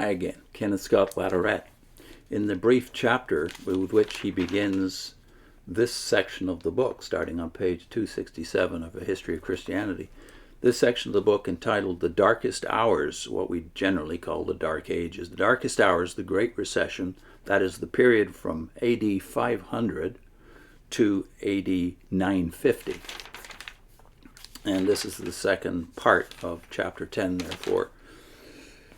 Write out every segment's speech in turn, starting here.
Hi again, Kenneth Scott Latourette. In the brief chapter with which he begins this section of the book, starting on page 267 of A History of Christianity, this section of the book entitled The Darkest Hours, what we generally call the Dark Ages. The Darkest Hours, the Great Recession, that is the period from AD 500 to AD 950. And this is the second part of chapter 10, therefore,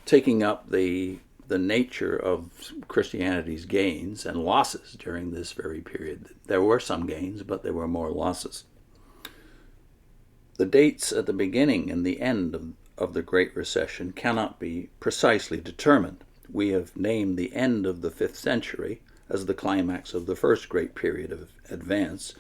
taking up the nature of Christianity's gains and losses during this very period. There were some gains, but there were more losses. The dates at the beginning and the end of the Great Recession cannot be precisely determined. We have named the end of the 5th century as the climax of the first great period of advance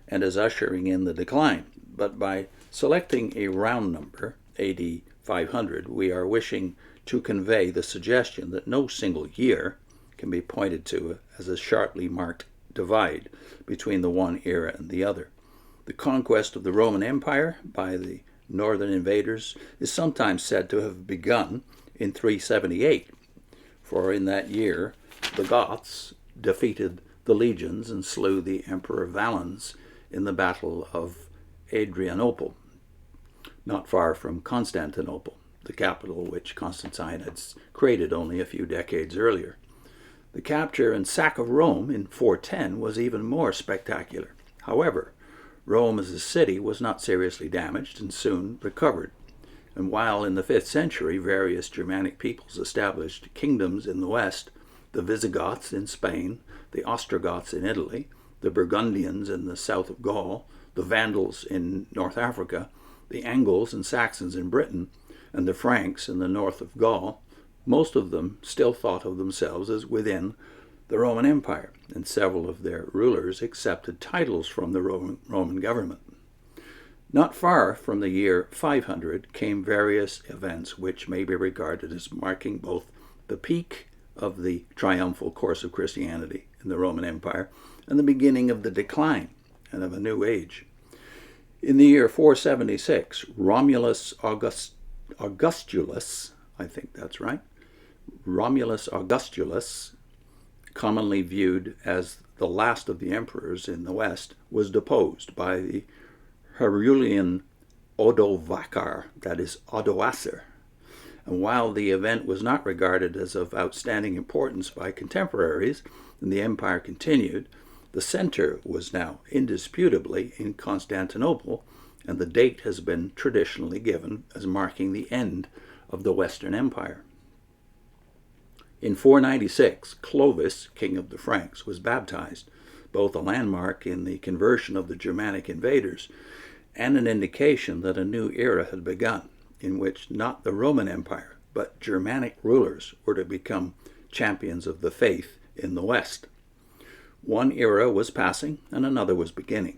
and as ushering in the decline. But by selecting a round number, AD 500, we are wishing to convey the suggestion that no single year can be pointed to as a sharply marked divide between the one era and the other. The conquest of the Roman Empire by the northern invaders is sometimes said to have begun in 378, for in that year the Goths defeated the legions and slew the Emperor Valens in the Battle of Adrianople, not far from Constantinople, the capital which Constantine had created only a few decades earlier. The capture and sack of Rome in 410 was even more spectacular. However, Rome as a city was not seriously damaged and soon recovered. And while in the 5th century various Germanic peoples established kingdoms in the west, the Visigoths in Spain, the Ostrogoths in Italy, the Burgundians in the south of Gaul, the Vandals in North Africa, the Angles and Saxons in Britain, and the Franks in the north of Gaul, most of them still thought of themselves as within the Roman Empire, and several of their rulers accepted titles from the Roman government. Not far from the year 500 came various events which may be regarded as marking both the peak of the triumphal course of Christianity in the Roman Empire and the beginning of the decline and of a new age. In the year 476, Romulus Augustulus, I think that's right, Romulus Augustulus, commonly viewed as the last of the emperors in the West, was deposed by the Herulian Odovacar, that is Odoacer. And while the event was not regarded as of outstanding importance by contemporaries, and the empire continued, the center was now indisputably in Constantinople, and the date has been traditionally given as marking the end of the Western Empire. In 496, Clovis, king of the Franks, was baptized, both a landmark in the conversion of the Germanic invaders and an indication that a new era had begun, in which not the Roman Empire, but Germanic rulers were to become champions of the faith in the West. One era was passing and another was beginning.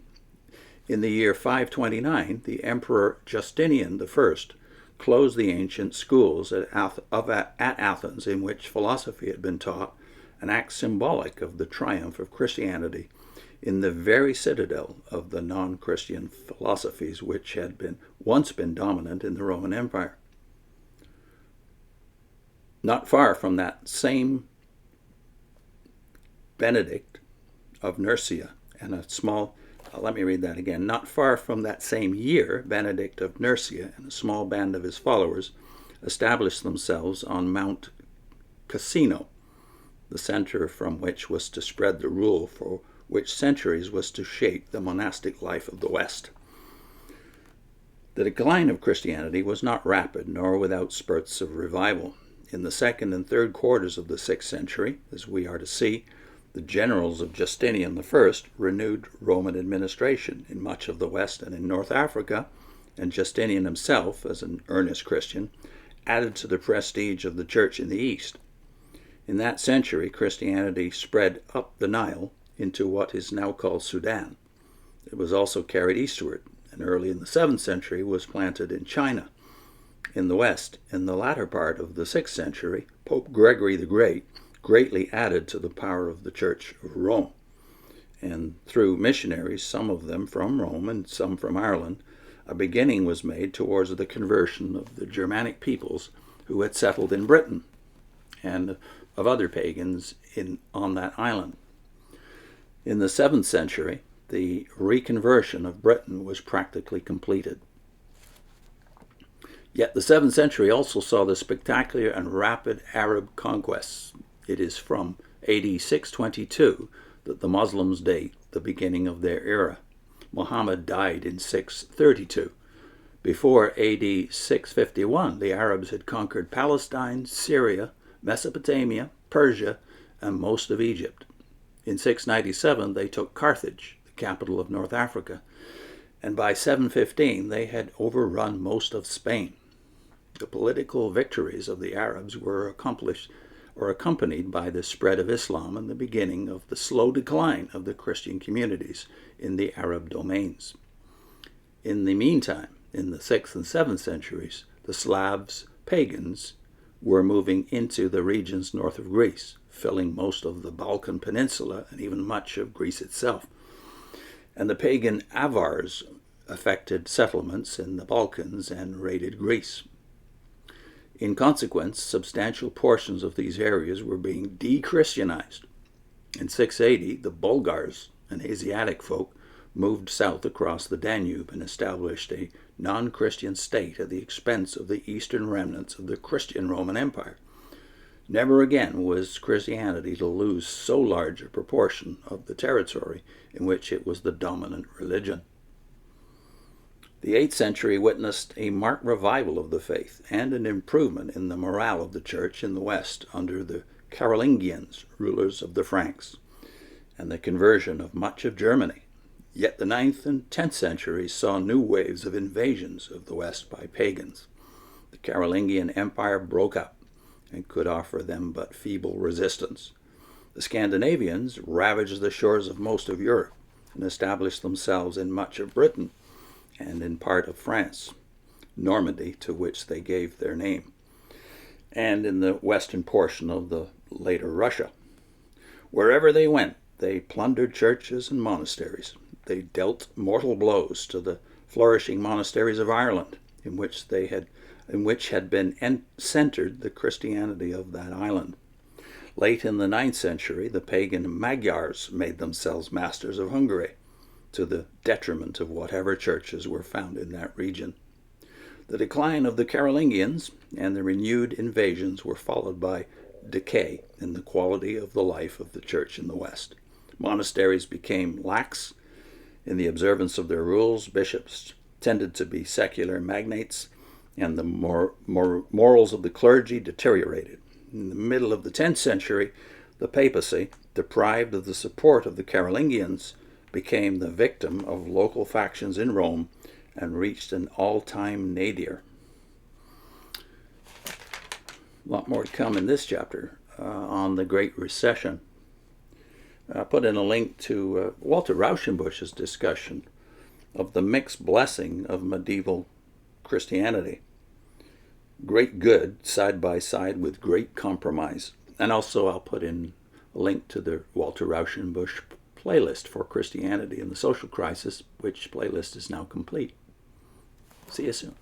In the year 529, the Emperor Justinian I closed the ancient schools at Athens in which philosophy had been taught, an act symbolic of the triumph of Christianity in the very citadel of the non-Christian philosophies which had once been dominant in the Roman Empire. Not far from that same Benedict of Nursia and a small Not far from that same year, Benedict of Nursia and a small band of his followers established themselves on Mount Cassino, the center from which was to spread the rule for which centuries was to shape the monastic life of the West. The decline of Christianity was not rapid nor without spurts of revival. In the 2nd and 3rd quarters of the 6th century, as we are to see, the generals of Justinian I renewed Roman administration in much of the West and in North Africa, and Justinian himself, as an earnest Christian, added to the prestige of the Church in the East. In that century, Christianity spread up the Nile into what is now called Sudan. It was also carried eastward, and early in the 7th century was planted in China. In the West, in the latter part of the 6th century, Pope Gregory the Great greatly added to the power of the Church of Rome. And through missionaries, some of them from Rome and some from Ireland, a beginning was made towards the conversion of the Germanic peoples who had settled in Britain. and of other pagans on that island. In the 7th century, the reconversion of Britain was practically completed. Yet the 7th century also saw the spectacular and rapid Arab conquests. It is from AD 622 that the Muslims date the beginning of their era. Muhammad died in 632. Before AD 651, the Arabs had conquered Palestine, Syria, Mesopotamia, Persia, and most of Egypt. In 697, they took Carthage, the capital of North Africa, and by 715, they had overrun most of Spain. The political victories of the Arabs were accompanied by the spread of Islam and the beginning of the slow decline of the Christian communities in the Arab domains. In the meantime, in the 6th and 7th centuries, the Slavs, pagans, were moving into the regions north of Greece, filling most of the Balkan Peninsula and even much of Greece itself. And the pagan Avars affected settlements in the Balkans and raided Greece. In consequence, substantial portions of these areas were being de-Christianized. In 680, the Bulgars, an Asiatic folk, moved south across the Danube and established a non-Christian state at the expense of the eastern remnants of the Christian Roman Empire. Never again was Christianity to lose so large a proportion of the territory in which it was the dominant religion. The 8th century witnessed a marked revival of the faith and an improvement in the morale of the church in the West under the Carolingians, rulers of the Franks, and the conversion of much of Germany. Yet the 9th and 10th centuries saw new waves of invasions of the West by pagans. The Carolingian Empire broke up and could offer them but feeble resistance. The Scandinavians ravaged the shores of most of Europe and established themselves in much of Britain and in part of France, Normandy, to which they gave their name, and in the western portion of the later Russia. Wherever they went, they plundered churches and monasteries. They dealt mortal blows to the flourishing monasteries of Ireland, in which had been centered the Christianity of that island. Late in the 9th century, the pagan Magyars made themselves masters of Hungary, to the detriment of whatever churches were found in that region. The decline of the Carolingians and the renewed invasions were followed by decay in the quality of the life of the church in the West. Monasteries became lax in the observance of their rules. Bishops tended to be secular magnates, and the morals of the clergy deteriorated. In the middle of the 10th century, the papacy, deprived of the support of the Carolingians, became the victim of local factions in Rome and reached an all-time nadir. A lot more to come in this chapter on the Great Recession. I put in a link to Walter Rauschenbusch's discussion of the mixed blessing of medieval Christianity. Great good side by side with great compromise. And also I'll put in a link to the Walter Rauschenbusch playlist for Christianity and the Social Crisis, which playlist is now complete. See you soon.